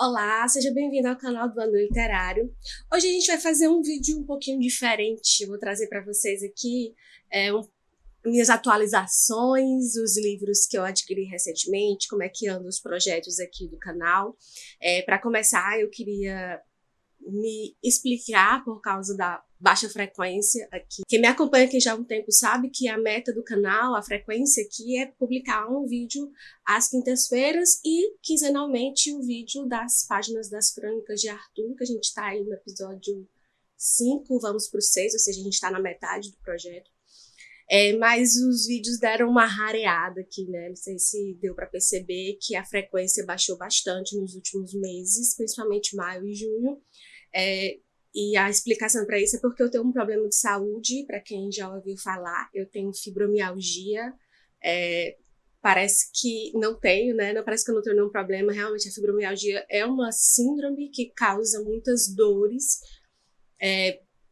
Olá, seja bem-vindo ao canal do Ano Literário. Hoje a gente vai fazer um vídeo um pouquinho diferente. Eu vou trazer para vocês aqui minhas atualizações, os livros que eu adquiri recentemente, como é que andam os projetos aqui do canal. Para começar, eu queria me explicar por causa da baixa frequência aqui. Quem me acompanha aqui já há um tempo sabe que a meta do canal, a frequência aqui é publicar um vídeo às quintas-feiras e quinzenalmente o vídeo das páginas das crônicas de Arthur, que a gente está aí no episódio 5, vamos para o 6, ou seja, a gente está na metade do projeto. Mas os vídeos deram uma rareada aqui, né? Não sei se deu para perceber que a frequência baixou bastante nos últimos meses, principalmente maio e junho. E a explicação para isso é porque eu tenho um problema de saúde, para quem já ouviu falar, eu tenho fibromialgia. Parece que não tenho, né? Não parece que eu não tenho nenhum problema. Realmente a fibromialgia é uma síndrome que causa muitas dores,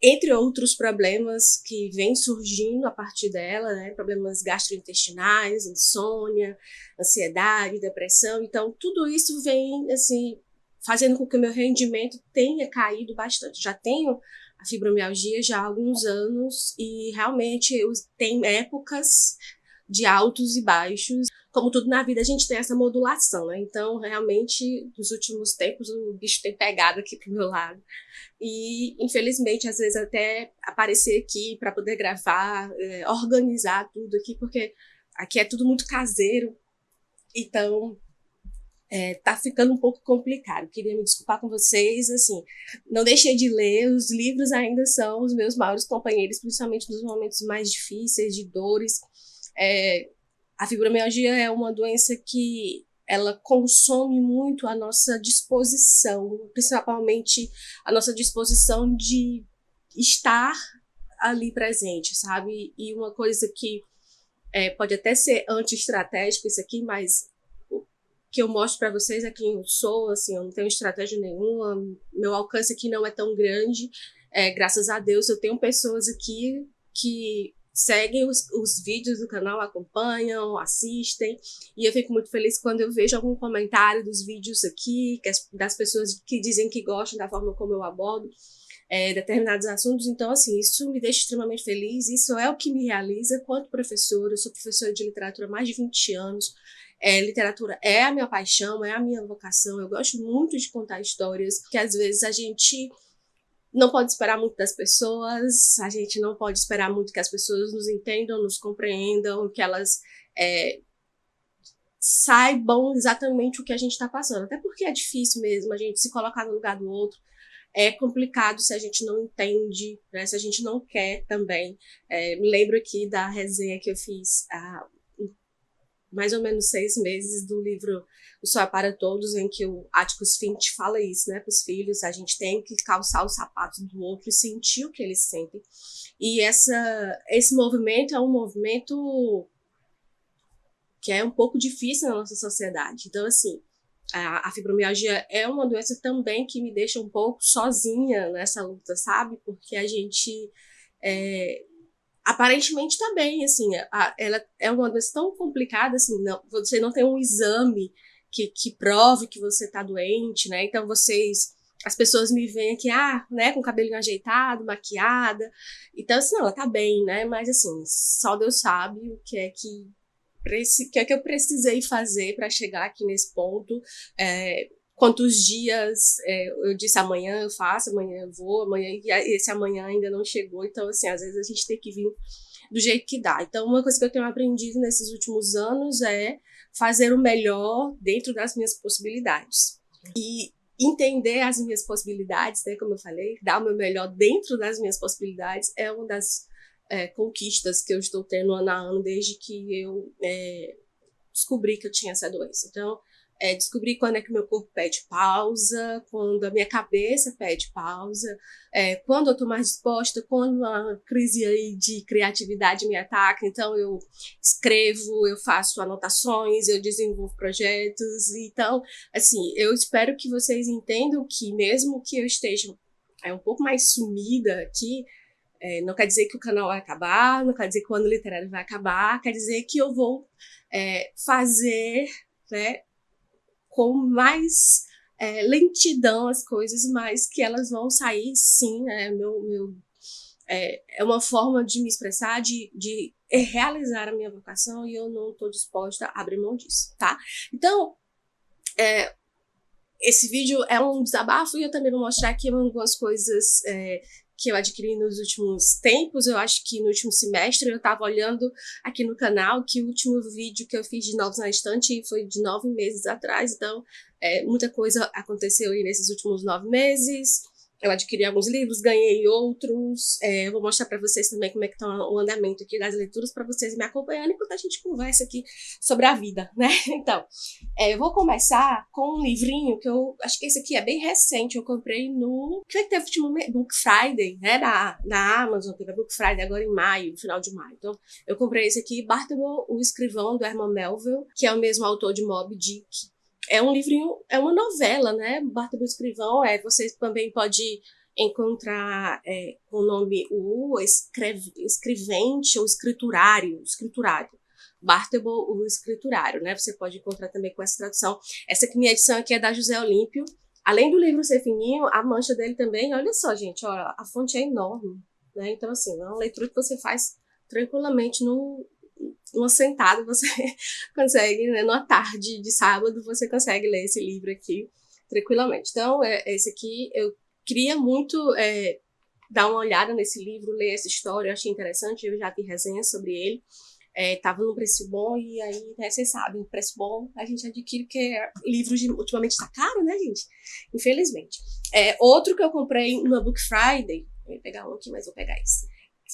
entre outros problemas que vêm surgindo a partir dela, né? Problemas gastrointestinais, insônia, ansiedade, depressão. Então, tudo isso vem, assim, fazendo com que o meu rendimento tenha caído bastante. Já tenho a fibromialgia já há alguns anos e realmente tem épocas de altos e baixos. Como tudo na vida, a gente tem essa modulação, né? Então, realmente, nos últimos tempos, o bicho tem pegado aqui pro meu lado. E, infelizmente, às vezes até aparecer aqui para poder gravar, organizar tudo aqui, porque aqui é tudo muito caseiro. Então, tá ficando um pouco complicado. Queria me desculpar com vocês, assim, não deixei de ler, os livros ainda são os meus maiores companheiros, principalmente nos momentos mais difíceis, de dores. A fibromialgia é uma doença que ela consome muito a nossa disposição, principalmente a nossa disposição de estar ali presente, sabe? E uma coisa que pode até ser anti-estratégico isso aqui, mas o que eu mostro para vocês é quem eu sou, assim, eu não tenho estratégia nenhuma, meu alcance aqui não é tão grande, graças a Deus eu tenho pessoas aqui que seguem os vídeos do canal, acompanham, assistem, e eu fico muito feliz quando eu vejo algum comentário dos vídeos aqui, das pessoas que dizem que gostam da forma como eu abordo determinados assuntos. Então, assim, isso me deixa extremamente feliz, isso é o que me realiza quanto professora. Eu sou professora de literatura há mais de 20 anos, literatura é a minha paixão, é a minha vocação, eu gosto muito de contar histórias, porque às vezes a gente não pode esperar muito das pessoas, a gente não pode esperar muito que as pessoas nos entendam, nos compreendam, que elas saibam exatamente o que a gente está passando. Até porque é difícil mesmo a gente se colocar no lugar do outro. É complicado se a gente não entende, né? Se a gente não quer também. Me lembro aqui da resenha que eu fiz há mais ou menos 6 meses do livro O Sol é para Todos, em que o Atticus Finch fala isso, né, para os filhos. A gente tem que calçar os sapatos do outro e sentir o que eles sentem. E esse movimento é um movimento que é um pouco difícil na nossa sociedade. Então, assim, a fibromialgia é uma doença também que me deixa um pouco sozinha nessa luta, sabe? Porque a gente aparentemente tá bem, assim, ela é uma doença tão complicada, assim, você não tem um exame que prove que você tá doente, né? Então as pessoas me veem aqui, né, com o cabelinho ajeitado, maquiada. Então, assim, não, ela tá bem, né? Mas, assim, só Deus sabe o que é que eu precisei fazer para chegar aqui nesse ponto. Quantos dias eu disse amanhã eu faço, amanhã eu vou, amanhã, e esse amanhã ainda não chegou. Então, assim, às vezes a gente tem que vir do jeito que dá. Então, uma coisa que eu tenho aprendido nesses últimos anos é fazer o melhor dentro das minhas possibilidades. E entender as minhas possibilidades, né, como eu falei, dar o meu melhor dentro das minhas possibilidades é uma das conquistas que eu estou tendo ano a ano desde que eu descobri que eu tinha essa doença. Então, descobrir quando é que meu corpo pede pausa, quando a minha cabeça pede pausa, quando eu estou mais disposta, quando uma crise aí de criatividade me ataca. Então, eu escrevo, eu faço anotações, eu desenvolvo projetos. Então, assim, eu espero que vocês entendam que mesmo que eu esteja um pouco mais sumida aqui, não quer dizer que o canal vai acabar, não quer dizer que o ano literário vai acabar, quer dizer que eu vou fazer, né, com mais lentidão as coisas, mas que elas vão sair sim, né? É uma forma de me expressar, de realizar a minha vocação, e eu não estou disposta a abrir mão disso, tá? Então, esse vídeo é um desabafo, e eu também vou mostrar aqui algumas coisas que eu adquiri nos últimos tempos. Eu acho que no último semestre eu estava olhando aqui no canal que o último vídeo que eu fiz de Novos na Estante foi de 9 meses atrás, então muita coisa aconteceu aí nesses últimos 9 meses. Eu adquiri alguns livros, ganhei outros. Eu vou mostrar para vocês também como é que tá o andamento aqui das leituras, para vocês me acompanhando enquanto a gente conversa aqui sobre a vida, né? Então, eu vou começar com um livrinho que eu acho que esse aqui é bem recente. Eu comprei no... que teve o último Book Friday, né? Na Amazon, teve a Book Friday agora em maio, no final de maio. Então, eu comprei esse aqui, Bartable, o Escrivão, do Herman Melville, que é o mesmo autor de Moby Dick. É um livrinho, é uma novela, né? Bartable Escrivão, você também pode encontrar com o nome o escrevente ou escriturário. Bartable, o escriturário, né? Você pode encontrar também com essa tradução. Essa aqui, minha edição aqui é da José Olímpio. Além do livro ser fininho, a mancha dele também, olha só, gente, ó, a fonte é enorme, né? Então, assim, é uma leitura que você faz tranquilamente numa sentada, você consegue, né, numa tarde de sábado, você consegue ler esse livro aqui tranquilamente. Então, esse aqui, eu queria muito dar uma olhada nesse livro, ler essa história, eu achei interessante, eu já vi resenhas sobre ele, tava num preço bom, e aí, né, vocês sabem, preço bom a gente adquire, porque livros ultimamente tá caro, né, gente? Infelizmente. Outro que eu comprei no Book Friday, eu ia pegar um aqui, mas vou pegar esse,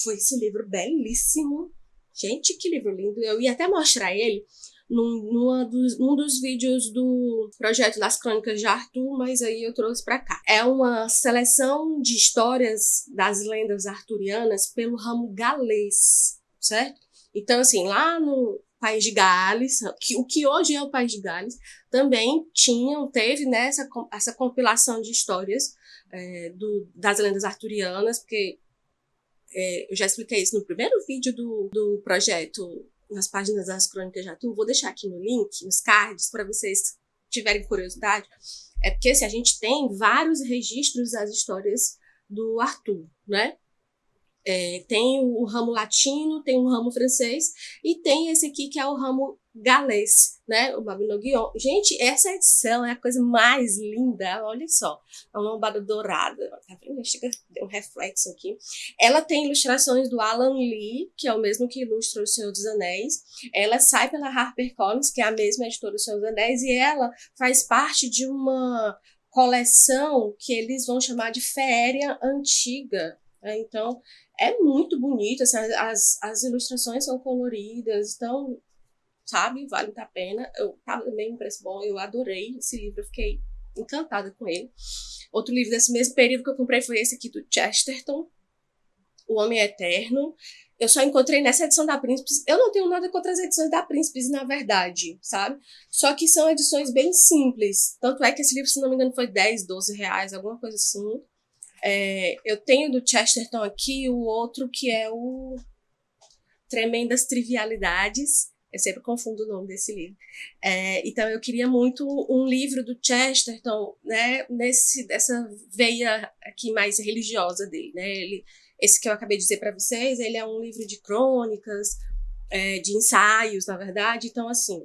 foi esse livro belíssimo. Gente, que livro lindo. Eu ia até mostrar ele num dos vídeos do projeto das Crônicas de Arthur, mas aí eu trouxe para cá. É uma seleção de histórias das lendas arturianas pelo ramo galês, certo? Então, assim, lá no País de Gales, o que hoje é o País de Gales, também teve, né, essa compilação de histórias das lendas arturianas, porque eu já expliquei isso no primeiro vídeo do projeto, nas páginas das Crônicas de Arthur. Vou deixar aqui no link, nos cards, para vocês tiverem curiosidade. Porque assim, a gente tem vários registros das histórias do Arthur, né? Tem o ramo latino, tem o ramo francês, e tem esse aqui que é o ramo galês, né? O Mabinogion. Gente, essa edição é a coisa mais linda, olha só. É uma lombada dourada, tá vendo? Chega, deu um reflexo aqui. Ela tem ilustrações do Alan Lee, que é o mesmo que ilustra O Senhor dos Anéis. Ela sai pela HarperCollins, que é a mesma editora do Senhor dos Anéis, e ela faz parte de uma coleção que eles vão chamar de Féria Antiga. Então, é muito bonito, assim, as ilustrações são coloridas, então, sabe, vale muito a pena. Eu tava também um preço bom, eu adorei esse livro, eu fiquei encantada com ele. Outro livro desse mesmo período que eu comprei foi esse aqui do Chesterton, O Homem Eterno. Eu só encontrei nessa edição da Príncipes. Eu não tenho nada contra as edições da Príncipes, na verdade, sabe? Só que são edições bem simples. Tanto é que esse livro, se não me engano, foi 10, 12 reais, alguma coisa assim. Eu tenho do Chesterton aqui o outro que é o Tremendas Trivialidades. Eu sempre confundo o nome desse livro. Então eu queria muito um livro do Chesterton, né, dessa veia aqui mais religiosa dele, né? Esse que eu acabei de dizer para vocês, ele é um livro de crônicas, de ensaios, na verdade. Então, assim,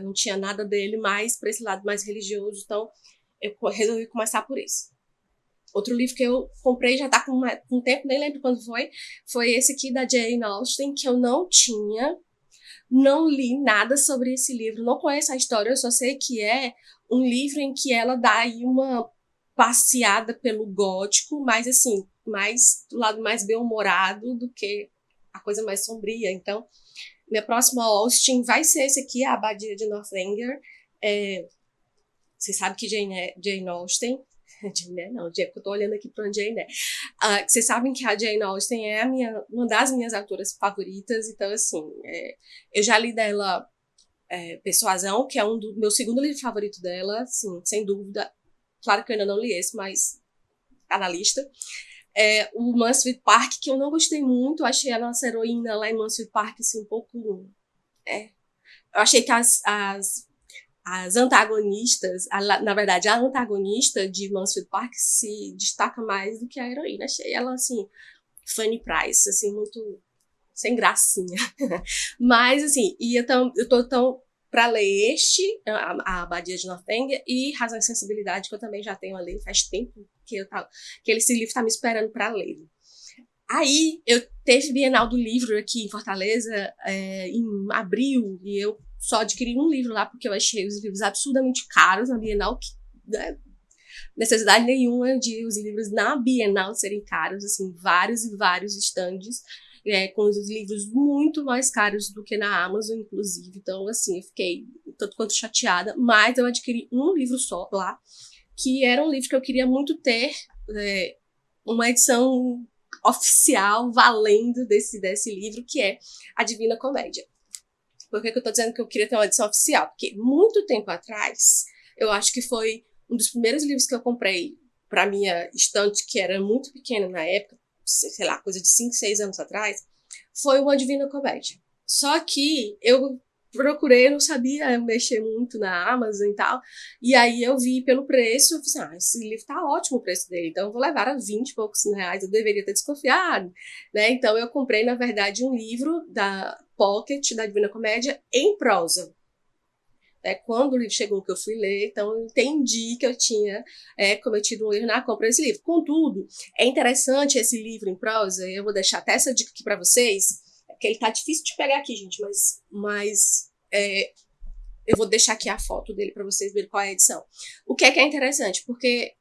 não tinha nada dele mais para esse lado mais religioso, então eu resolvi começar por esse. Outro livro que eu comprei, já tá com um tempo, nem lembro quando foi esse aqui da Jane Austen, que eu não li nada sobre esse livro, não conheço a história, eu só sei que é um livro em que ela dá aí uma passeada pelo gótico, mas assim, mais do lado mais bem-humorado do que a coisa mais sombria. Então, minha próxima Austen vai ser esse aqui, a Abadia de Northanger. Você sabe que Jane Austen... Jane não, porque eu tô olhando aqui para Jane. Vocês sabem que a Jane Austen é uma das minhas autoras favoritas, então assim, eu já li dela Persuasão, que é meu segundo livro favorito dela, sim, sem dúvida. Claro que eu ainda não li esse, mas tá na lista. O Mansfield Park, que eu não gostei muito, achei a nossa heroína lá em Mansfield Park assim, um pouco... Eu achei que as as antagonistas, na verdade, a antagonista de Mansfield Park se destaca mais do que a heroína. Achei ela, assim, Fanny Price, assim, muito sem gracinha. Mas, assim, eu tô tão para ler a Abadia de Northanger, e Razão e Sensibilidade, que eu também já tenho a ler, faz tempo que esse livro tá me esperando para ler. Aí, eu teve Bienal do Livro aqui em Fortaleza, em abril, e eu só adquiri um livro lá, porque eu achei os livros absurdamente caros na Bienal, que, né, necessidade nenhuma de os livros na Bienal serem caros, assim, vários e vários estandes, com os livros muito mais caros do que na Amazon, inclusive. Então, assim, eu fiquei tanto quanto chateada, mas eu adquiri um livro só lá, que era um livro que eu queria muito ter, uma edição oficial, valendo desse livro, que é A Divina Comédia. Por que eu tô dizendo que eu queria ter uma edição oficial? Porque muito tempo atrás, eu acho que foi um dos primeiros livros que eu comprei para minha estante, que era muito pequena na época, sei lá, coisa de 5, 6 anos atrás, foi uma Divina Comédia. Só que eu procurei, eu não sabia mexer muito na Amazon e tal, e aí eu vi pelo preço, eu falei, esse livro tá ótimo o preço dele, então eu vou levar a 20 e poucos reais, eu deveria ter desconfiado, né? Então eu comprei, na verdade, um livro da Pocket, da Divina Comédia, em prosa. Quando o livro chegou, que eu fui ler, então eu entendi que eu tinha cometido um erro na compra desse livro. Contudo, é interessante esse livro em prosa, eu vou deixar até essa dica aqui para vocês, porque ele tá difícil de pegar aqui, gente, mas eu vou deixar aqui a foto dele para vocês verem qual é a edição. O que é interessante? Porque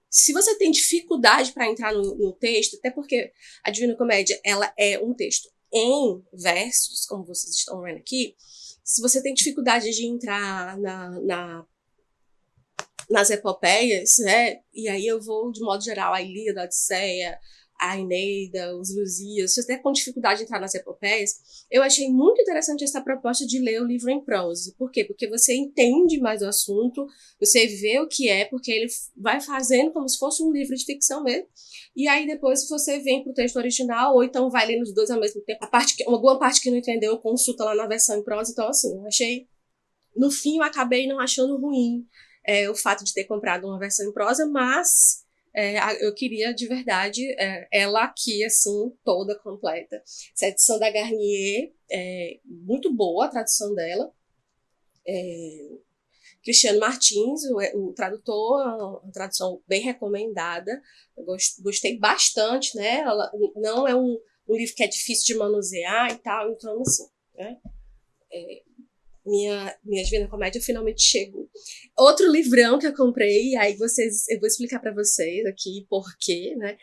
se você tem dificuldade para entrar no texto, até porque a Divina Comédia, ela é um texto em versos, como vocês estão vendo aqui, se você tem dificuldade de entrar nas epopeias, né? E aí eu vou, de modo geral, a Ilíada, a Odisseia, a Eneida, os Lusíadas, se você tem com dificuldade de entrar nas epopeias, eu achei muito interessante essa proposta de ler o livro em prosa. Por quê? Porque você entende mais o assunto, você vê o que é, porque ele vai fazendo como se fosse um livro de ficção mesmo, e aí depois você vem pro texto original, ou então vai lendo os dois ao mesmo tempo. Alguma parte que não entendeu, consulta lá na versão em prosa. Então, assim, eu achei... No fim, eu acabei não achando ruim o fato de ter comprado uma versão em prosa, mas eu queria, de verdade, ela aqui, assim, toda completa. Essa edição da Garnier é muito boa, a tradução dela. Cristiano Martins, o tradutor, uma tradução bem recomendada. Eu gostei bastante, né? Ela não é um livro que é difícil de manusear e tal, então, assim, né? Minha Divina Comédia finalmente chegou. Outro livrão que eu comprei, aí eu vou explicar para vocês aqui por quê, né?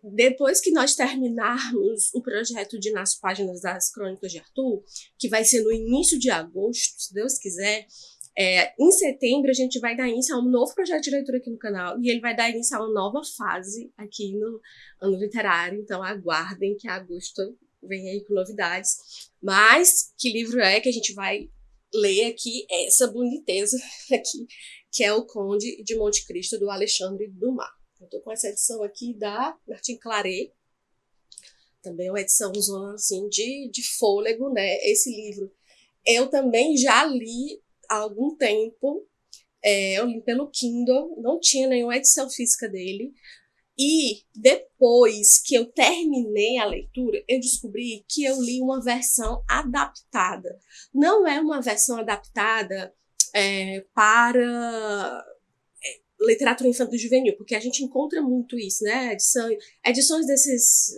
Depois que nós terminarmos o projeto de Nas Páginas das Crônicas de Arthur, que vai ser no início de agosto, se Deus quiser, em setembro a gente vai dar início a um novo projeto de leitura aqui no canal, e ele vai dar início a uma nova fase aqui no Ano Literário, então aguardem que agosto vem aí com novidades. Mas que livro que a gente vai ler aqui? Essa boniteza aqui, que é O Conde de Monte Cristo, do Alexandre Dumas. Eu tô com essa edição aqui da Martin Claret, também é uma edição assim, de fôlego, né? Esse livro eu também já li há algum tempo, eu li pelo Kindle, não tinha nenhuma edição física dele. E depois que eu terminei a leitura, eu descobri que eu li uma versão adaptada. Não é uma versão adaptada para literatura infanto-juvenil, porque a gente encontra muito isso, né? Edições desses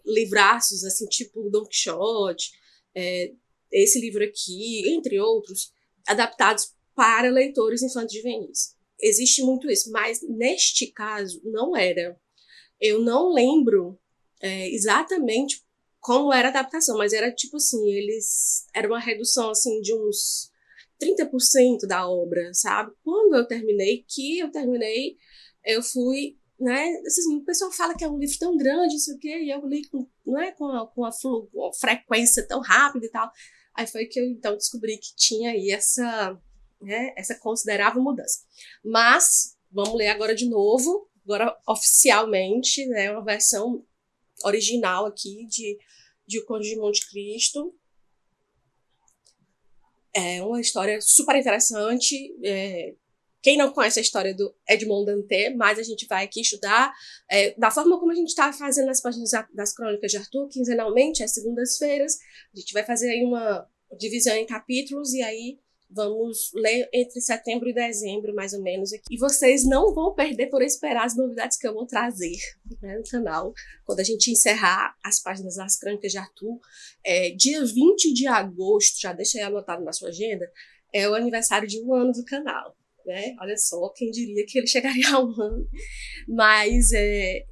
livraços, assim, tipo Don Quixote, esse livro aqui, entre outros, adaptados para leitores infanto-juvenis. Existe muito isso, mas neste caso não era. Eu não lembro exatamente como era a adaptação, mas era tipo assim, era uma redução assim de uns 30% da obra, sabe? Quando eu terminei, eu fui, né? Assim, o pessoal fala que é um livro tão grande, não sei o quê, e eu li com uma frequência tão rápida e tal. Aí foi que eu então descobri que tinha aí essa considerável mudança. Mas vamos ler agora de novo, agora oficialmente, né, uma versão original aqui de O Conde de Monte Cristo. É uma história super interessante. Quem não conhece a história do Edmond Dantès, mas a gente vai aqui estudar da forma como a gente está fazendo as páginas das Crônicas de Arthur, quinzenalmente, às segundas-feiras. A gente vai fazer aí uma divisão em capítulos e aí vamos ler entre setembro e dezembro, mais ou menos. Aqui. E vocês não vão perder por esperar as novidades que eu vou trazer, né, no canal. Quando a gente encerrar as páginas das Crônicas de Arthur, dia 20 de agosto, já deixa aí anotado na sua agenda, é o aniversário de 1 ano do canal. Né? Olha só, quem diria que ele chegaria a 1 ano. Mas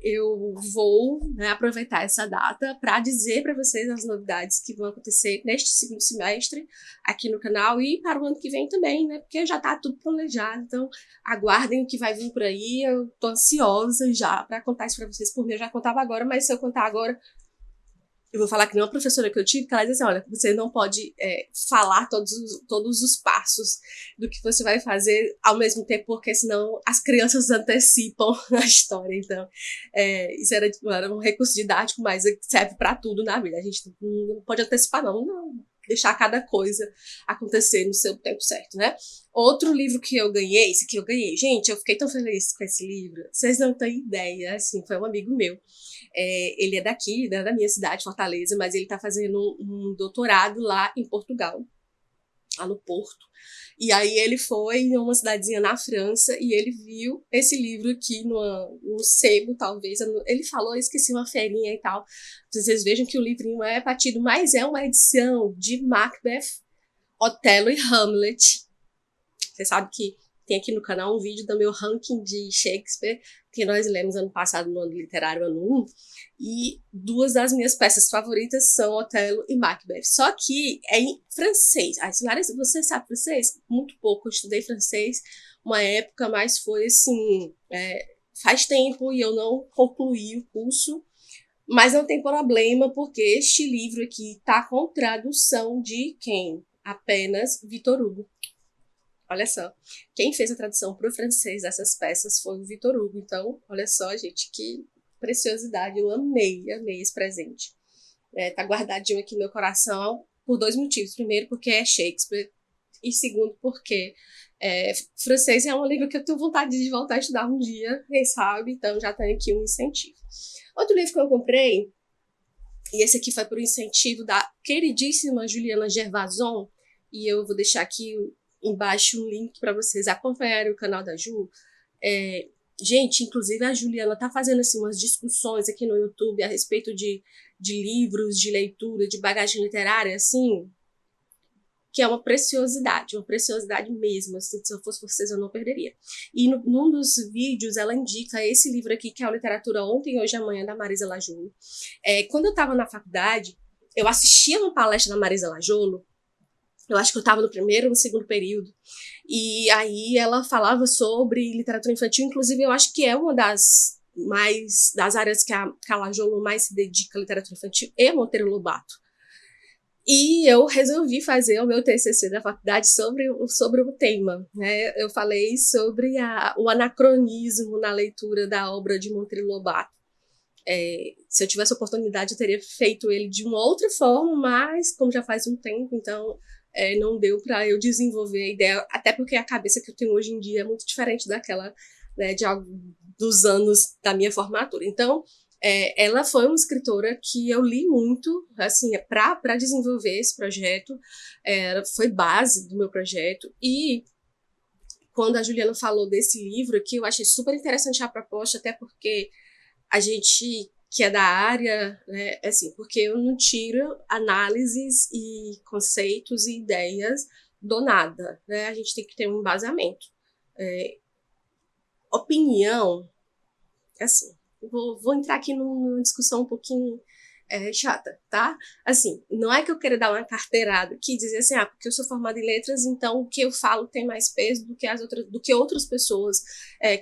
eu vou, né, aproveitar essa data para dizer para vocês as novidades que vão acontecer neste segundo semestre aqui no canal e para o ano que vem também, né? Porque já está tudo planejado. Então, aguardem o que vai vir por aí. Eu tô ansiosa já para contar isso para vocês. Por mim, eu já contava agora, mas se eu contar agora, eu vou falar que nem uma professora que eu tive, que ela diz assim, olha, você não pode falar todos os passos do que você vai fazer ao mesmo tempo, porque senão as crianças antecipam a história. Então, isso era um recurso didático, mas serve para tudo na vida. A gente não pode antecipar, não. Deixar cada coisa acontecer no seu tempo certo, né? Outro livro que eu ganhei, esse que eu ganhei, gente, eu fiquei tão feliz com esse livro, vocês não têm ideia, assim, foi um amigo meu. Ele é daqui, né, da minha cidade, Fortaleza, mas ele tá fazendo um doutorado lá em Portugal, lá no Porto. E aí ele foi em uma cidadezinha na França e ele viu esse livro aqui no sebo, talvez. Ele falou, eu esqueci, uma feirinha e tal. Vocês vejam que o livrinho é batido, mas é uma edição de Macbeth, Otelo e Hamlet. Você sabe que tem aqui no canal um vídeo do meu ranking de Shakespeare, que nós lemos ano passado no ano literário, ano 1, e 2 das minhas peças favoritas são Otelo e Macbeth. Só que é em francês. Larissa, você sabe francês? Muito pouco. Eu estudei francês uma época, mas foi assim, faz tempo e eu não concluí o curso. Mas não tem problema, porque este livro aqui está com tradução de quem? Apenas Victor Hugo. Olha só, quem fez a tradução para o francês dessas peças foi o Victor Hugo. Então, olha só, gente, que preciosidade. Eu amei esse presente. Tá guardadinho aqui no meu coração por 2 motivos. Primeiro, porque é Shakespeare. E segundo, porque francês é uma língua que eu tenho vontade de voltar a estudar um dia, quem sabe? Então, já tem aqui um incentivo. Outro livro que eu comprei, e esse aqui foi por incentivo da queridíssima Juliana Gervason, e eu vou deixar aqui embaixo um link para vocês acompanharem o canal da Ju. Gente, inclusive a Juliana tá fazendo assim, umas discussões aqui no YouTube a respeito de livros, de leitura, de bagagem literária, assim, que é uma preciosidade mesmo. Assim, se eu fosse vocês, eu não perderia. E num dos vídeos, ela indica esse livro aqui, que é a Literatura Ontem, Hoje e Amanhã, da Marisa Lajolo. Quando eu estava na faculdade, eu assistia uma palestra da Marisa Lajolo. Eu acho que eu estava no primeiro ou no segundo período. E aí ela falava sobre literatura infantil. Inclusive, eu acho que é uma das áreas que a Lajolo mais se dedica à literatura infantil, é Monteiro Lobato. E eu resolvi fazer o meu TCC da faculdade sobre o tema. Né? Eu falei sobre o anacronismo na leitura da obra de Monteiro Lobato. Se eu tivesse oportunidade, eu teria feito ele de uma outra forma, mas como já faz um tempo, então não deu para eu desenvolver a ideia, até porque a cabeça que eu tenho hoje em dia é muito diferente daquela, né, dos anos da minha formatura. Então, ela foi uma escritora que eu li muito, assim, para desenvolver esse projeto, foi base do meu projeto, e quando a Juliana falou desse livro aqui, eu achei super interessante a proposta, até porque a gente que é da área, né, assim, porque eu não tiro análises e conceitos e ideias do nada, né? A gente tem que ter um embasamento. Opinião, assim, vou entrar aqui numa discussão um pouquinho chata, tá? Assim, não é que eu queira dar uma carteirada aqui e dizer assim, porque eu sou formada em letras, então o que eu falo tem mais peso do que outras pessoas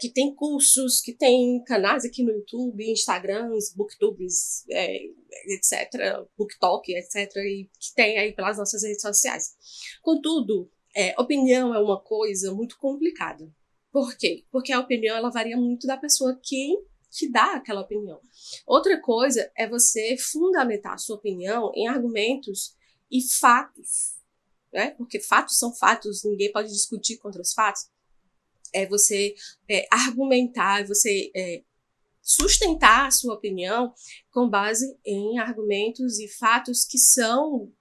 que têm cursos, que têm canais aqui no YouTube, Instagrams, Booktubes, etc., BookTok, etc., e que tem aí pelas nossas redes sociais. Contudo, opinião é uma coisa muito complicada. Por quê? Porque a opinião, ela varia muito da pessoa que dá aquela opinião. Outra coisa é você fundamentar a sua opinião em argumentos e fatos. né? Porque fatos são fatos, ninguém pode discutir contra os fatos. É você argumentar, você sustentar a sua opinião com base em argumentos e fatos que são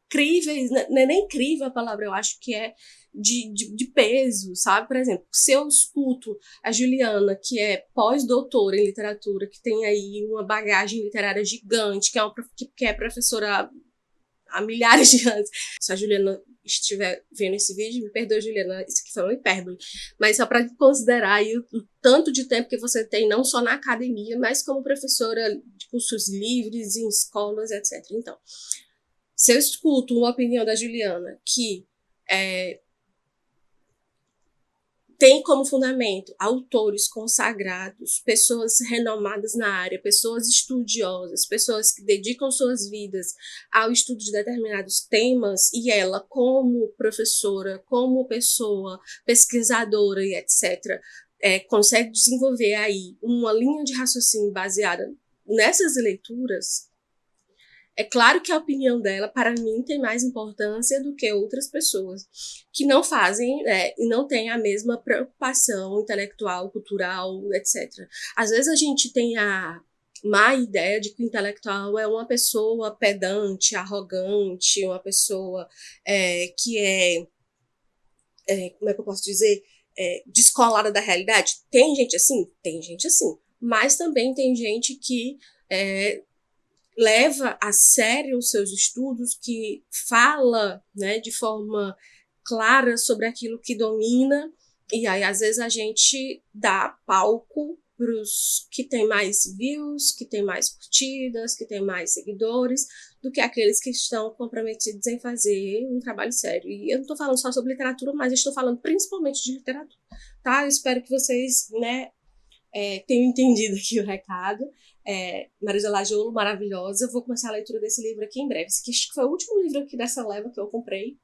críveis, não é nem crível a palavra, eu acho que é de peso, sabe? Por exemplo, se eu escuto a Juliana, que é pós-doutora em literatura, que tem aí uma bagagem literária gigante, que é professora há milhares de anos. Se a Juliana estiver vendo esse vídeo, me perdoe, Juliana, isso aqui foi uma hipérbole, mas só para considerar aí o tanto de tempo que você tem, não só na academia, mas como professora de cursos livres, em escolas, etc. Então, se eu escuto uma opinião da Juliana que tem como fundamento autores consagrados, pessoas renomadas na área, pessoas estudiosas, pessoas que dedicam suas vidas ao estudo de determinados temas, e ela, como professora, como pessoa pesquisadora e etc., consegue desenvolver aí uma linha de raciocínio baseada nessas leituras. É claro que a opinião dela, para mim, tem mais importância do que outras pessoas que não fazem e não têm a mesma preocupação intelectual, cultural, etc. Às vezes a gente tem a má ideia de que o intelectual é uma pessoa pedante, arrogante, uma pessoa que como é que eu posso dizer, descolada da realidade. Tem gente assim? Tem gente assim. Mas também tem gente que leva a sério os seus estudos, que fala, né, de forma clara sobre aquilo que domina, e aí às vezes a gente dá palco para os que têm mais views, que têm mais curtidas, que têm mais seguidores, do que aqueles que estão comprometidos em fazer um trabalho sério. E eu não estou falando só sobre literatura, mas eu estou falando principalmente de literatura, tá? Eu espero que vocês, né, tenham entendido aqui o recado. Marisa Lajolo, maravilhosa. Vou começar a leitura desse livro aqui em breve. Esse aqui foi o último livro aqui dessa leva que eu comprei.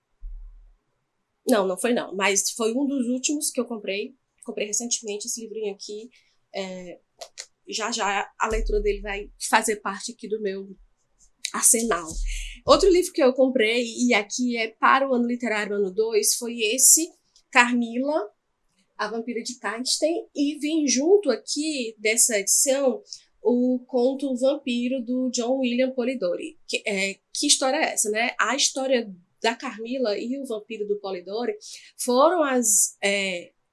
Não foi não, mas foi um dos últimos que eu comprei. Comprei recentemente esse livrinho aqui. Já a leitura dele vai fazer parte aqui do meu arsenal. Outro livro que eu comprei, e aqui é para o ano literário, ano 2, foi esse, Carmila, a Vampira de Canstein, e vem junto aqui dessa edição o conto Vampiro, do John William Polidori. Que história é essa, né? A história da Carmila e o Vampiro do Polidori foram as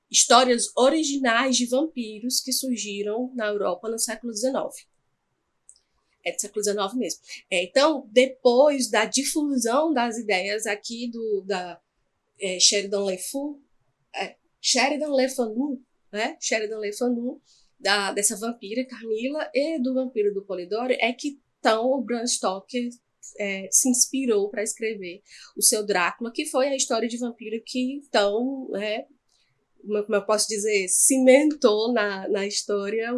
histórias originais de vampiros que surgiram na Europa no século XIX. Do século XIX mesmo. Então, depois da difusão das ideias aqui da Sheridan Le Fanu, né? Sheridan Le Fanu, dessa vampira Carmila e do Vampiro do Polidori, que então o Bram Stoker se inspirou para escrever o seu Drácula, que foi a história de vampiro que então, como eu posso dizer, cimentou na história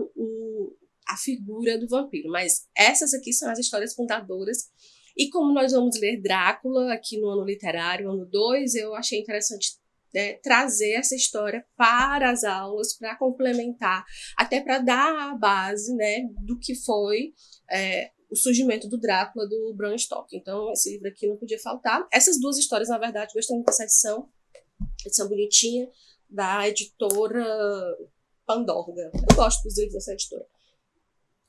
a figura do vampiro. Mas essas aqui são as histórias fundadoras. E como nós vamos ler Drácula aqui no ano literário, ano 2, eu achei interessante trazer essa história para as aulas, para complementar, até para dar a base, né, do que foi o surgimento do Drácula, do Bram Stoker. Então, esse livro aqui não podia faltar. Essas duas histórias, na verdade, gostei muito dessa edição bonitinha, da editora Pandorga. Eu gosto dos livros dessa editora.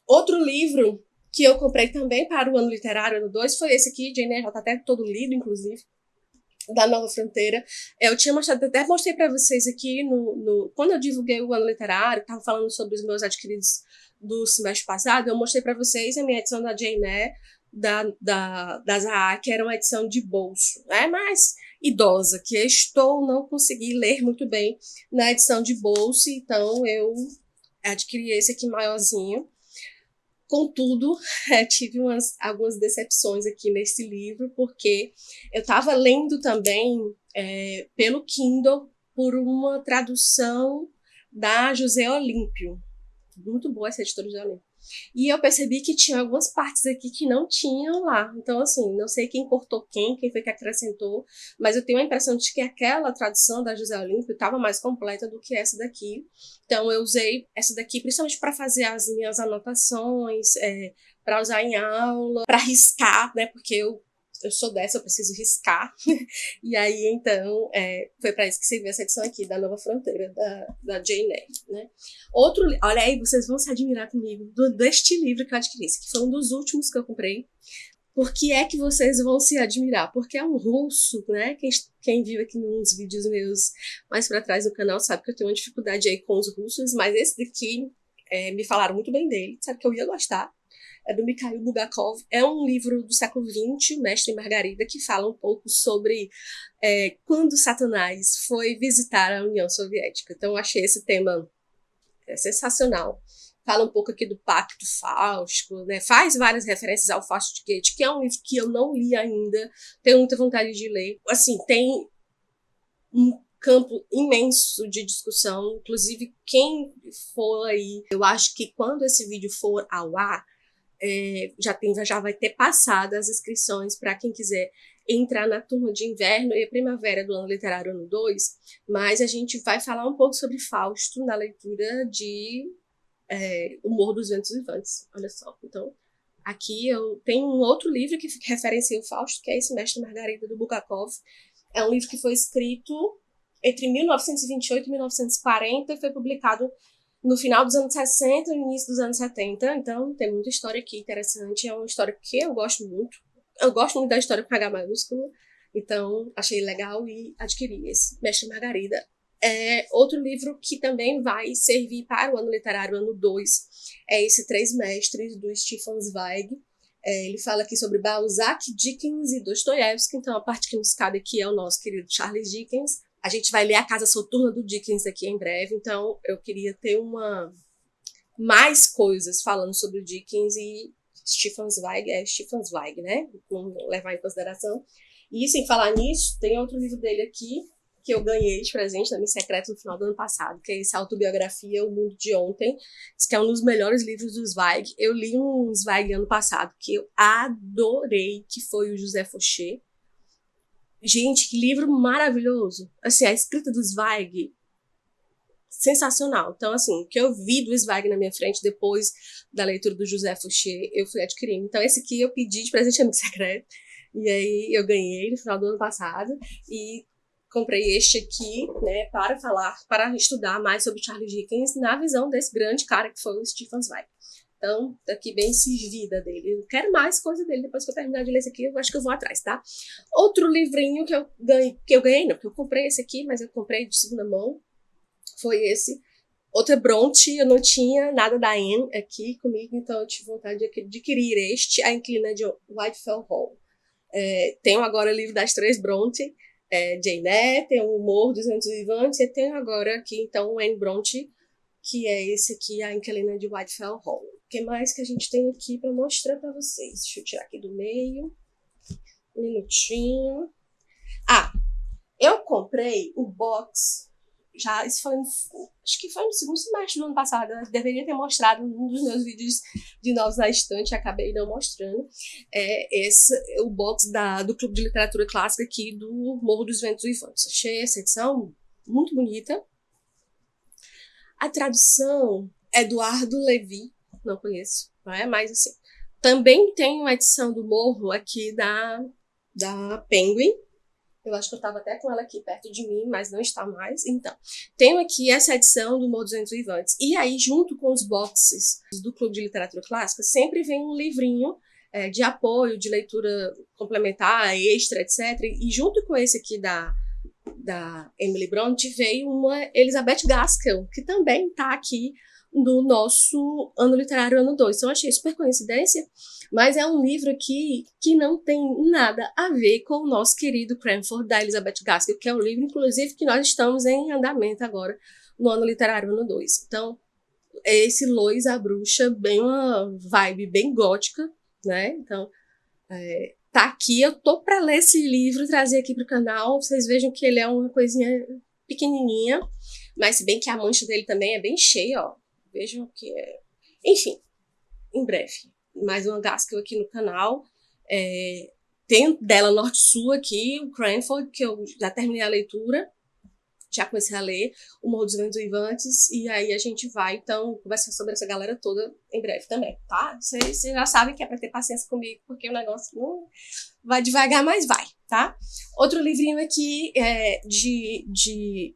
Outro livro que eu comprei também para o ano literário, ano 2, foi esse aqui, Jane Eyre, já está até todo lido, inclusive, da Nova Fronteira. Eu tinha mostrado, até mostrei para vocês aqui, quando eu divulguei o ano literário, estava falando sobre os meus adquiridos do semestre passado, eu mostrei para vocês a minha edição da Jane Eyre, da Zaha, que era uma edição de bolso, mais idosa, que não consegui ler muito bem na edição de bolso, então eu adquiri esse aqui maiorzinho. Contudo, tive algumas decepções aqui nesse livro, porque eu estava lendo também pelo Kindle, por uma tradução da José Olímpio. Muito boa essa editora José Olímpio. E eu percebi que tinha algumas partes aqui que não tinham lá. Então, assim, não sei quem cortou quem foi que acrescentou, mas eu tenho a impressão de que aquela tradução da José Olímpio estava mais completa do que essa daqui. Então, eu usei essa daqui principalmente para fazer as minhas anotações, para usar em aula, para riscar, né? Porque eu eu sou dessa, eu preciso riscar. E aí, então, foi para isso que serviu essa edição aqui, da Nova Fronteira, da Jane Eyre, né? Olha aí, vocês vão se admirar comigo, deste livro que eu adquiri, esse que foi um dos últimos que eu comprei. Por que é que vocês vão se admirar? Porque é um russo, né? Quem viu aqui nos vídeos meus mais para trás do canal sabe que eu tenho uma dificuldade aí com os russos, mas esse daqui, me falaram muito bem dele, sabe que eu ia gostar. É do Mikhail Bulgakov. É um livro do século XX, Mestre e Margarida, que fala um pouco sobre quando Satanás foi visitar a União Soviética. Então, eu achei esse tema sensacional. Fala um pouco aqui do Pacto Fáustico, né? Faz várias referências ao Fausto de Goethe, que é um livro que eu não li ainda, tenho muita vontade de ler. Assim, tem um campo imenso de discussão, inclusive quem for aí, eu acho que quando esse vídeo for ao ar, já vai ter passado as inscrições para quem quiser entrar na turma de inverno e primavera do ano literário ano 2, mas a gente vai falar um pouco sobre Fausto na leitura de O Morro dos Ventos Vivantes, olha só. Então, aqui eu tenho um outro livro que referencia o Fausto, que é esse Mestre e Margarida, do Bulgakov. É um livro que foi escrito entre 1928 e 1940 e foi publicado no final dos anos 60 e no início dos anos 70, então tem muita história aqui interessante, é uma história que eu gosto muito. Eu gosto muito da história com H maiúsculo, então achei legal e adquiri esse Mestre e Margarida. Outro livro que também vai servir para o ano literário ano 2 é esse Três Mestres, do Stefan Zweig. Ele fala aqui sobre Balzac, Dickens e Dostoiévski, então a parte que nos cabe aqui é o nosso querido Charles Dickens. A gente vai ler A Casa Soturna do Dickens aqui em breve, então eu queria ter mais coisas falando sobre o Dickens e Stefan Zweig, né? Vamos levar em consideração. E sem falar nisso, tem outro livro dele aqui, que eu ganhei de presente na minha secreta no final do ano passado, que é essa autobiografia, O Mundo de Ontem, que é um dos melhores livros do Zweig. Eu li um Zweig ano passado, que eu adorei, que foi o José Fauché. Gente, que livro maravilhoso. Assim, a escrita do Zweig, sensacional. Então, assim, o que eu vi do Zweig na minha frente depois da leitura do José Fauché, eu fui adquirindo. Então, esse aqui eu pedi de presente amigo secreto. E aí eu ganhei no final do ano passado. E comprei este aqui, né, para estudar mais sobre Charles Dickens na visão desse grande cara que foi o Stefan Zweig. Então, tá aqui bem servida dele. Eu quero mais coisa dele. Depois que eu terminar de ler esse aqui, eu acho que eu vou atrás, tá? Outro livrinho que eu ganhei, não, porque eu comprei esse aqui, mas eu comprei de segunda mão, foi esse. Outra Bronte, eu não tinha nada da Anne aqui comigo, então eu tive vontade de adquirir este, A Inquilina de Whitefell Hall. Tenho agora o livro das três Bronte, Jane Eyre, tem o Morro dos Ventos Vivantes, e tenho agora aqui, então, o Anne Bronte, que é esse aqui, A Inquilina de Whitefell Hall. O que mais que a gente tem aqui para mostrar para vocês? Deixa eu tirar aqui do meio. Um minutinho. Eu comprei o box, isso foi, acho que foi no segundo semestre do ano passado, eu deveria ter mostrado num dos meus vídeos de Novos na Estante, acabei não mostrando. O box do Clube de Literatura Clássica aqui do Morro dos Ventos Vivantes. Achei essa edição muito bonita. A tradução, Eduardo Levi, não conheço, não é? Mas assim, também tem uma edição do Morro aqui da Penguin. Eu acho que eu estava até com ela aqui perto de mim, mas não está mais. Então, tenho aqui essa edição do Morro dos Ventos Vivantes. E aí, junto com os boxes do Clube de Literatura Clássica, sempre vem um livrinho de apoio, de leitura complementar, extra, etc. E junto com esse aqui da Emily Bronte veio uma Elizabeth Gaskell, que também está aqui no nosso ano literário ano 2. Então, achei super coincidência, mas é um livro aqui que não tem nada a ver com o nosso querido Cranford, da Elizabeth Gaskell, que é um livro, inclusive, que nós estamos em andamento agora no ano literário ano 2. Então, é esse Lois a Bruxa, bem uma vibe bem gótica, né? Então, tá aqui, eu tô para ler esse livro, trazer aqui pro canal, vocês vejam que ele é uma coisinha pequenininha, mas se bem que a mancha dele também é bem cheia, ó. Vejam que enfim, em breve. Mais uma Gaskell aqui no canal. Tem dela Norte-Sul aqui, o Cranford, que eu já terminei a leitura. já comecei a ler O Morro dos Ventos Uivantes, e aí a gente vai, então, conversar sobre essa galera toda em breve também, tá? Vocês já sabem que é pra ter paciência comigo, porque o negócio não vai devagar, mas vai, tá? Outro livrinho aqui é de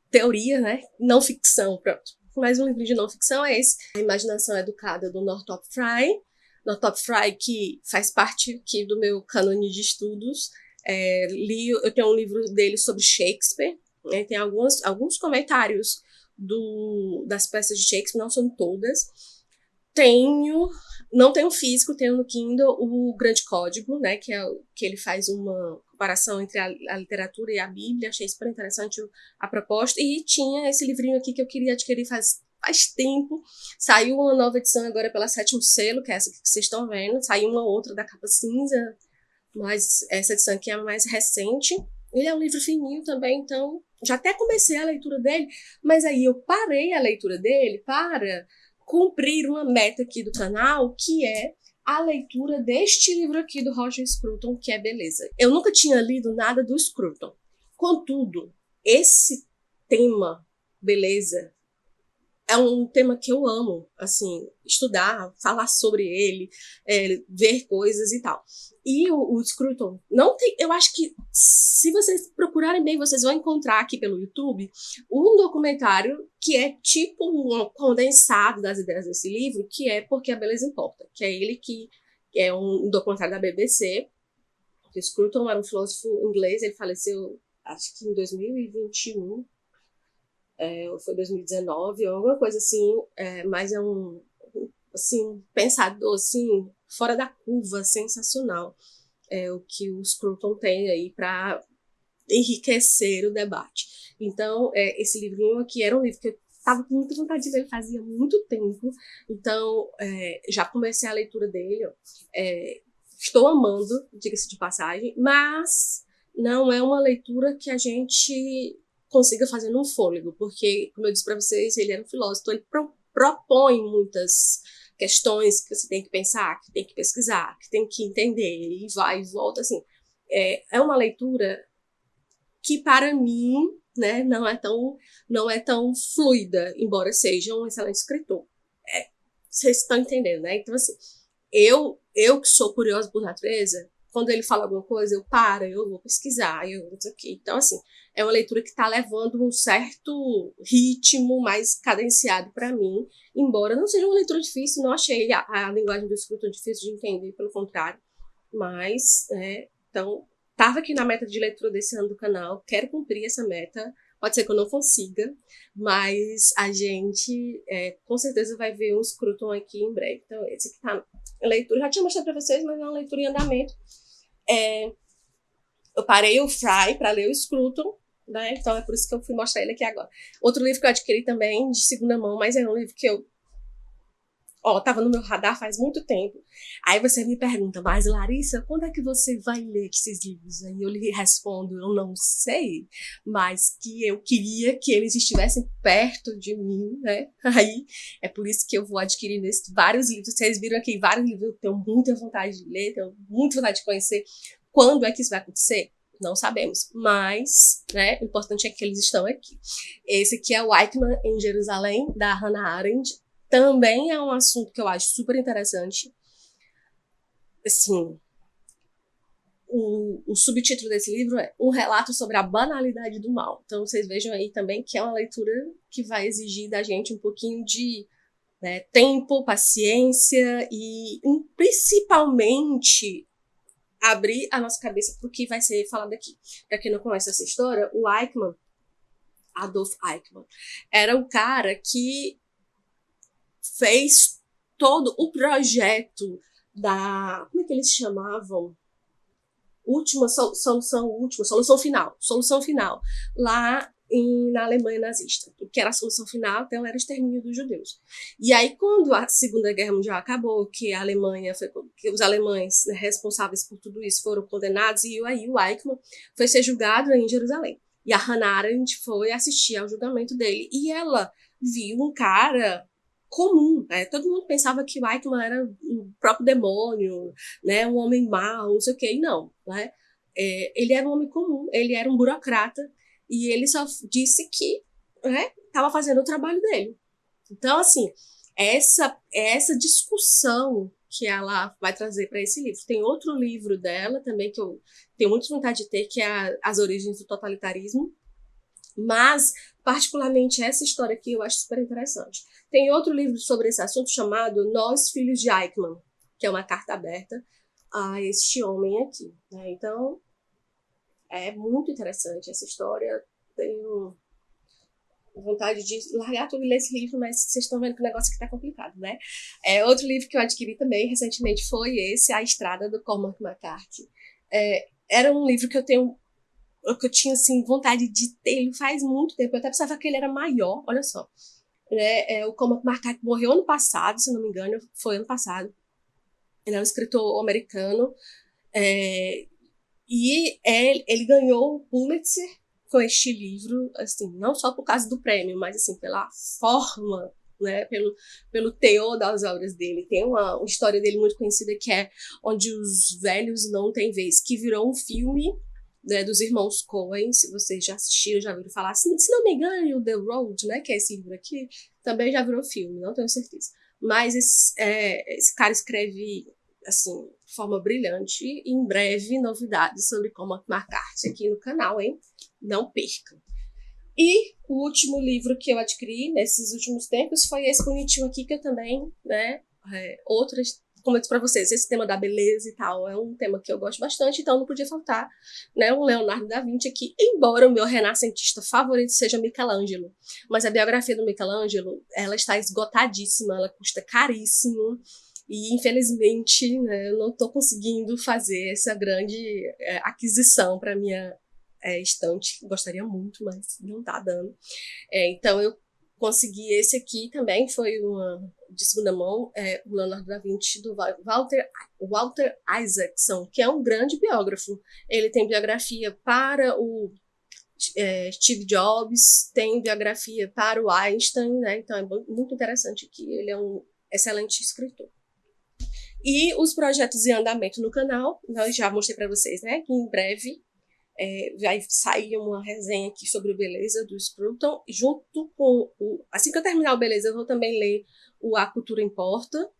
teoria, né? Não ficção, pronto. Mais um livro de não ficção é esse, A Imaginação Educada, do Northrop Frye. Northrop Frye, que faz parte aqui do meu cânone de estudos. Eu tenho um livro dele sobre Shakespeare, né? Tem alguns comentários das peças de Shakespeare, não são todas. Não tenho físico, tenho no Kindle o Grande Código, né, que ele faz uma comparação entre a literatura e a Bíblia. Achei super interessante a proposta. E tinha esse livrinho aqui que eu queria adquirir faz tempo. Saiu uma nova edição agora pela Sétimo Selo, que é essa que vocês estão vendo. Saiu uma outra da capa cinza, mas essa edição aqui é a mais recente. Ele é um livro fininho também, então já até comecei a leitura dele, mas aí eu parei a leitura dele para cumprir uma meta aqui do canal, que é a leitura deste livro aqui do Roger Scruton, que é Beleza. Eu nunca tinha lido nada do Scruton. Contudo, esse tema, Beleza, é um tema que eu amo, assim, estudar, falar sobre ele, ver coisas e tal. E o Scruton não tem... Eu acho que, se vocês procurarem bem, vocês vão encontrar aqui pelo YouTube um documentário que é tipo um condensado das ideias desse livro, que é Porque a Beleza Importa, que é ele que é um documentário da BBC. O Scruton era um filósofo inglês, ele faleceu, acho que em 2021, ou foi 2019, ou alguma coisa assim, mas é um pensador assim, fora da curva, sensacional, o que o Scruton tem aí para enriquecer o debate. Então, esse livrinho aqui era um livro que eu estava com muita vontade de ler fazia muito tempo, então já comecei a leitura dele, estou amando, diga-se de passagem, mas não é uma leitura que a gente consiga fazer num fôlego, porque, como eu disse para vocês, ele era um filósofo, então ele propõe muitas questões que você tem que pensar, que tem que pesquisar, que tem que entender, e vai e volta, assim. É uma leitura que, para mim, né, não é tão fluida, embora seja um excelente escritor. Vocês estão entendendo, né? Então, assim, eu que sou curiosa por natureza, quando ele fala alguma coisa, eu vou pesquisar, eu vou dizer aqui. Então, assim, é uma leitura que está levando um certo ritmo mais cadenciado para mim, embora não seja uma leitura difícil, não achei a linguagem do escritor difícil de entender, pelo contrário. Mas, então, estava aqui na meta de leitura desse ano do canal, quero cumprir essa meta. Pode ser que eu não consiga, mas a gente com certeza vai ver um Scruton aqui em breve. Então, esse aqui tá em leitura. Já tinha mostrado para vocês, mas é uma leitura em andamento. Eu parei o Fry para ler o Scruton, né? Então é por isso que eu fui mostrar ele aqui agora. Outro livro que eu adquiri também, de segunda mão, mas é um livro que eu tava no meu radar faz muito tempo. Aí você me pergunta, mas Larissa, quando é que você vai ler esses livros? Aí eu lhe respondo, eu não sei, mas que eu queria que eles estivessem perto de mim, né? Aí é por isso que eu vou adquirindo vários livros. Vocês viram aqui vários livros, eu tenho muita vontade de ler, tenho muita vontade de conhecer. Quando é que isso vai acontecer? Não sabemos, mas, né, o importante é que eles estão aqui. Esse aqui é o Eichmann em Jerusalém, da Hannah Arendt. Também é um assunto que eu acho super interessante. Assim, o subtítulo desse livro é Um Relato sobre a Banalidade do Mal. Então, vocês vejam aí também que é uma leitura que vai exigir da gente um pouquinho de tempo, paciência e, principalmente, abrir a nossa cabeça para o que vai ser falado aqui. Para quem não conhece essa história, o Eichmann, Adolf Eichmann, era um cara que fez todo o projeto como é que eles chamavam? Solução final, lá na Alemanha nazista, que era a solução final, então era o extermínio dos judeus. E aí, quando a Segunda Guerra Mundial acabou, que os alemães, né, responsáveis por tudo isso foram condenados, e aí o Eichmann foi ser julgado em Jerusalém. E a Hannah Arendt foi assistir ao julgamento dele, e ela viu um cara comum, né? Todo mundo pensava que o Eichmann era o próprio demônio, né? Um homem mau, não sei o que, e não, né? Ele era um homem comum, ele era um burocrata e ele só disse que estava fazendo o trabalho dele. Então, assim, essa discussão que ela vai trazer para esse livro. Tem outro livro dela também que eu tenho muita vontade de ter, que é As Origens do Totalitarismo, mas, particularmente, essa história aqui eu acho super interessante. Tem outro livro sobre esse assunto chamado Nós, Filhos de Eichmann, que é uma carta aberta a este homem aqui, né? Então, é muito interessante essa história. Tenho vontade de largar tudo e ler esse livro, mas vocês estão vendo que o negócio aqui tá complicado, né? Outro livro que eu adquiri também recentemente foi esse, A Estrada, do Cormac McCarthy. Era um livro que eu tinha assim, vontade de ter ele faz muito tempo. Eu até pensava que ele era maior, olha só. O Cormac McCarthy morreu ano passado, se não me engano, foi ano passado. Ele é um escritor americano. E ele ganhou o Pulitzer com este livro, assim, não só por causa do prêmio, mas assim, pela forma, né, pelo teor das obras dele. Tem uma história dele muito conhecida que é Onde os Velhos Não Têm Vez, que virou um filme, né, dos irmãos Coen. Se vocês já assistiram, já viram falar, se não me engano, The Road, né, que é esse livro aqui, também já virou filme, não tenho certeza. Mas esse cara escreve, assim, de forma brilhante, e em breve novidades sobre Cormac McCarthy aqui no canal, hein? Não percam. E o último livro que eu adquiri nesses últimos tempos foi esse bonitinho aqui, que eu também, né, como eu disse para vocês, esse tema da beleza e tal é um tema que eu gosto bastante, então não podia faltar, né, um Leonardo da Vinci aqui, embora o meu renascentista favorito seja Michelangelo. Mas a biografia do Michelangelo, ela está esgotadíssima, ela custa caríssimo, e infelizmente, né, eu não estou conseguindo fazer essa grande aquisição para minha estante. Gostaria muito, mas não está dando. Então eu consegui esse aqui também, foi uma de segunda mão, o Leonardo da Vinci, do Walter Isaacson, que é um grande biógrafo. Ele tem biografia para o Steve Jobs, tem biografia para o Einstein, né? Então é muito interessante que ele é um excelente escritor. E os projetos em andamento no canal, eu já mostrei para vocês, né, que em breve vai sair uma resenha aqui sobre o Beleza, do Scruton, junto com assim que eu terminar o Beleza, eu vou também ler o A Cultura Importa,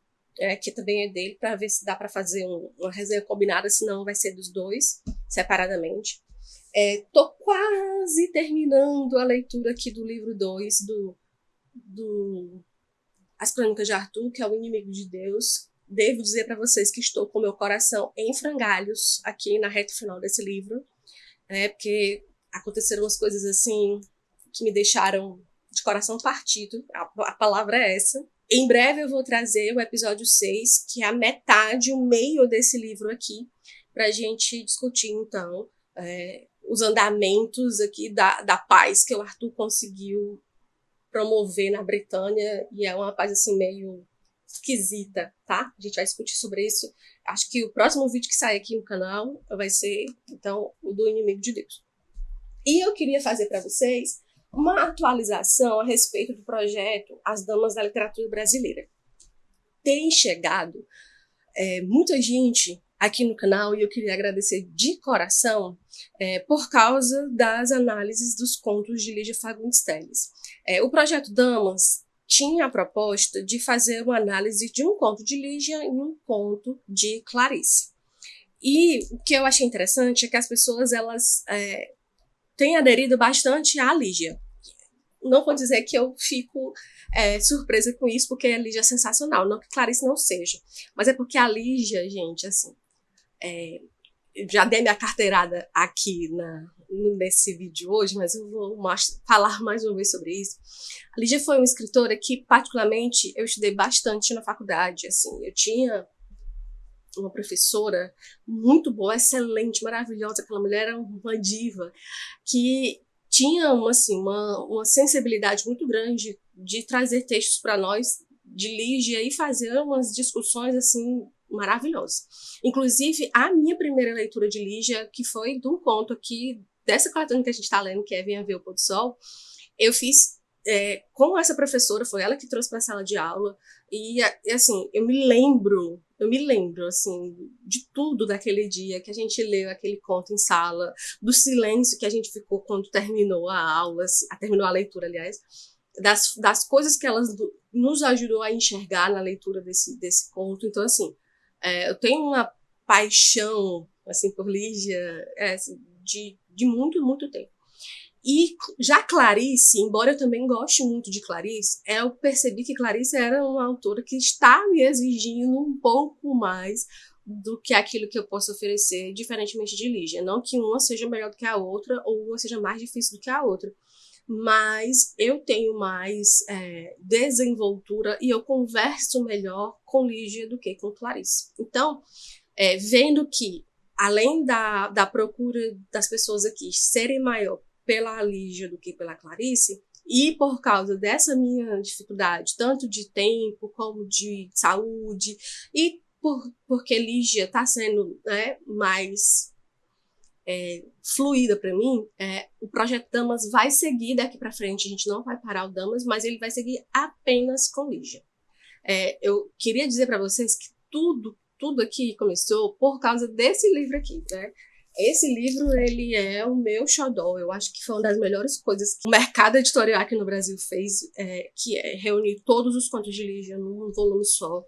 que também é dele, para ver se dá para fazer uma resenha combinada, senão vai ser dos dois, separadamente. Tô quase terminando a leitura aqui do livro 2 do As Crônicas de Arthur, que é o Inimigo de Deus. Devo dizer para vocês que estou com meu coração em frangalhos aqui na reta final desse livro, porque aconteceram umas coisas assim que me deixaram de coração partido, a palavra é essa. Em breve eu vou trazer o episódio 6, que é a metade, o meio desse livro aqui, para a gente discutir, então, os andamentos aqui da paz que o Arthur conseguiu promover na Britânia, e é uma paz assim meio esquisita, tá? A gente vai discutir sobre isso. Acho que o próximo vídeo que sai aqui no canal vai ser, então, o do Inimigo de Deus. E eu queria fazer para vocês uma atualização a respeito do projeto As Damas da Literatura Brasileira. Tem chegado muita gente aqui no canal, e eu queria agradecer de coração por causa das análises dos contos de Lígia Fagundes Telles. O projeto Damas tinha a proposta de fazer uma análise de um conto de Lígia e um conto de Clarice. E o que eu achei interessante é que as pessoas elas têm aderido bastante à Lígia. Não vou dizer que eu fico surpresa com isso, porque a Lígia é sensacional, não que Clarice não seja, mas é porque a Lígia, gente, assim, já dei minha carteirada aqui nesse vídeo hoje, mas eu vou falar mais uma vez sobre isso. A Lígia foi uma escritora que, particularmente, eu estudei bastante na faculdade. Assim, eu tinha uma professora muito boa, excelente, maravilhosa. Aquela mulher era uma diva, que tinha uma sensibilidade muito grande de trazer textos para nós de Lígia e fazer umas discussões assim maravilhosas. Inclusive, a minha primeira leitura de Lígia, que foi de um conto aqui, dessa coletânea que a gente está lendo, que é Venha Ver o Pôr do Sol, eu fiz com essa professora, foi ela que trouxe para a sala de aula, e assim, eu me lembro, assim, de tudo daquele dia que a gente leu aquele conto em sala, do silêncio que a gente ficou quando terminou a aula, terminou a leitura, aliás, das coisas que ela nos ajudou a enxergar na leitura desse conto. Então, assim, eu tenho uma paixão, assim, por Lígia, assim, de muito, muito tempo. E já Clarice, embora eu também goste muito de Clarice, eu percebi que Clarice era uma autora que está me exigindo um pouco mais do que aquilo que eu posso oferecer, diferentemente de Lígia. Não que uma seja melhor do que a outra, ou uma seja mais difícil do que a outra, mas eu tenho mais desenvoltura e eu converso melhor com Lígia do que com Clarice. Então, vendo que, além da procura das pessoas aqui serem maior pela Lígia do que pela Clarice, e por causa dessa minha dificuldade, tanto de tempo como de saúde, e porque Lígia está sendo, né, mais fluida para mim, o projeto Damas vai seguir daqui para frente. A gente não vai parar o Damas, mas ele vai seguir apenas com Lígia. Eu queria dizer para vocês que tudo aqui começou por causa desse livro aqui, né? Esse livro, ele é o meu xodó. Eu acho que foi uma das melhores coisas que o mercado editorial aqui no Brasil fez, que é reunir todos os contos de Lígia num volume só.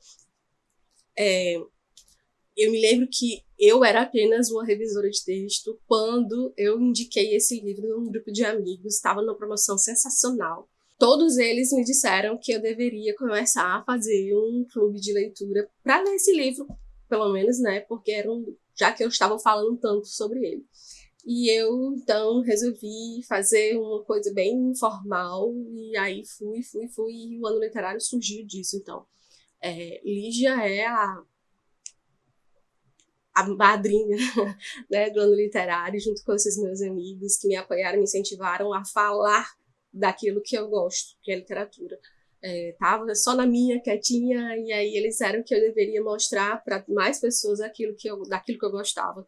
Eu me lembro que eu era apenas uma revisora de texto quando eu indiquei esse livro num grupo de amigos. Estava numa promoção sensacional. Todos eles me disseram que eu deveria começar a fazer um clube de leitura para ler esse livro, pelo menos, né? Porque já que eu estava falando tanto sobre ele. E eu, então, resolvi fazer uma coisa bem informal, e aí fui, e o ano literário surgiu disso. Então, Lígia é a madrinha, né, do ano literário, junto com esses meus amigos que me apoiaram, me incentivaram a falar daquilo que eu gosto, que é literatura. Tava só na minha, quietinha, e aí eles disseram que eu deveria mostrar para mais pessoas daquilo que eu gostava.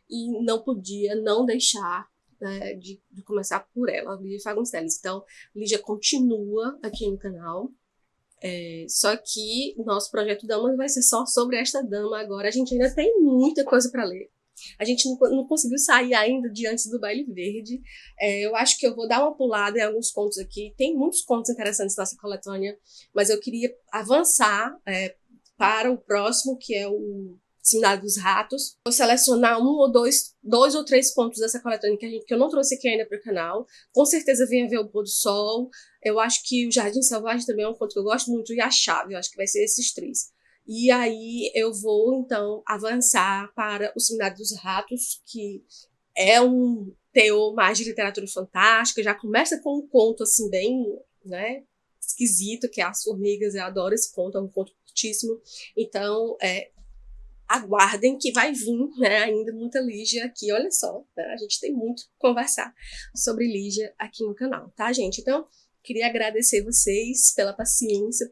E não podia não deixar, né, de começar por ela, Lígia Fagundes Telles. Então, Lígia continua aqui no canal. Só que o nosso projeto Damas vai ser só sobre esta dama agora. A gente ainda tem muita coisa para ler. A gente não conseguiu sair ainda de antes do Baile Verde. Eu acho que eu vou dar uma pulada em alguns contos aqui. Tem muitos contos interessantes nessa coletânea, mas eu queria avançar para o próximo, que é o Seminário dos Ratos. Vou selecionar dois ou três contos dessa coletânea que eu não trouxe aqui ainda para o canal. Com certeza venha ver o Pôr do Sol. Eu acho que o Jardim Selvagem também é um conto que eu gosto muito, e a Chave. Eu acho que vai ser esses três. E aí eu vou, então, avançar para o Seminário dos Ratos, que é um teor mais de literatura fantástica. Já começa com um conto, assim, bem, né, esquisito, que é As Formigas. Eu adoro esse conto, é um conto curtíssimo. Então, aguardem que vai vir, né, ainda muita Lígia aqui. Olha só, né, a gente tem muito que conversar sobre Lígia aqui no canal, tá, gente? Então, queria agradecer vocês pela paciência,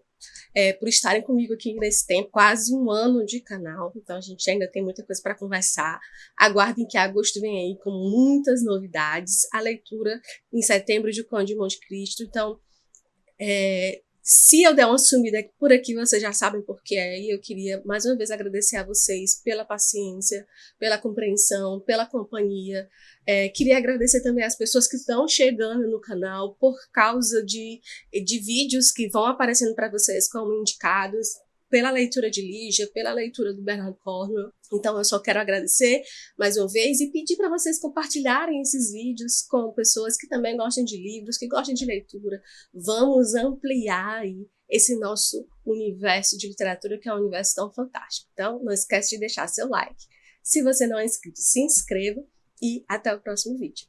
por estarem comigo aqui nesse tempo, quase um ano de canal. Então a gente ainda tem muita coisa para conversar. Aguardem que agosto vem aí com muitas novidades. A leitura em setembro de O Conde de Monte Cristo. Então, se eu der uma sumida por aqui, vocês já sabem por que é. E eu queria mais uma vez agradecer a vocês pela paciência, pela compreensão, pela companhia. Queria agradecer também às pessoas que estão chegando no canal por causa de vídeos que vão aparecendo para vocês como indicados, pela leitura de Lígia, pela leitura do Bernard Cornwell. Então eu só quero agradecer mais uma vez e pedir para vocês compartilharem esses vídeos com pessoas que também gostam de livros, que gostam de leitura. Vamos ampliar aí esse nosso universo de literatura, que é um universo tão fantástico. Então não esquece de deixar seu like. Se você não é inscrito, se inscreva e até o próximo vídeo.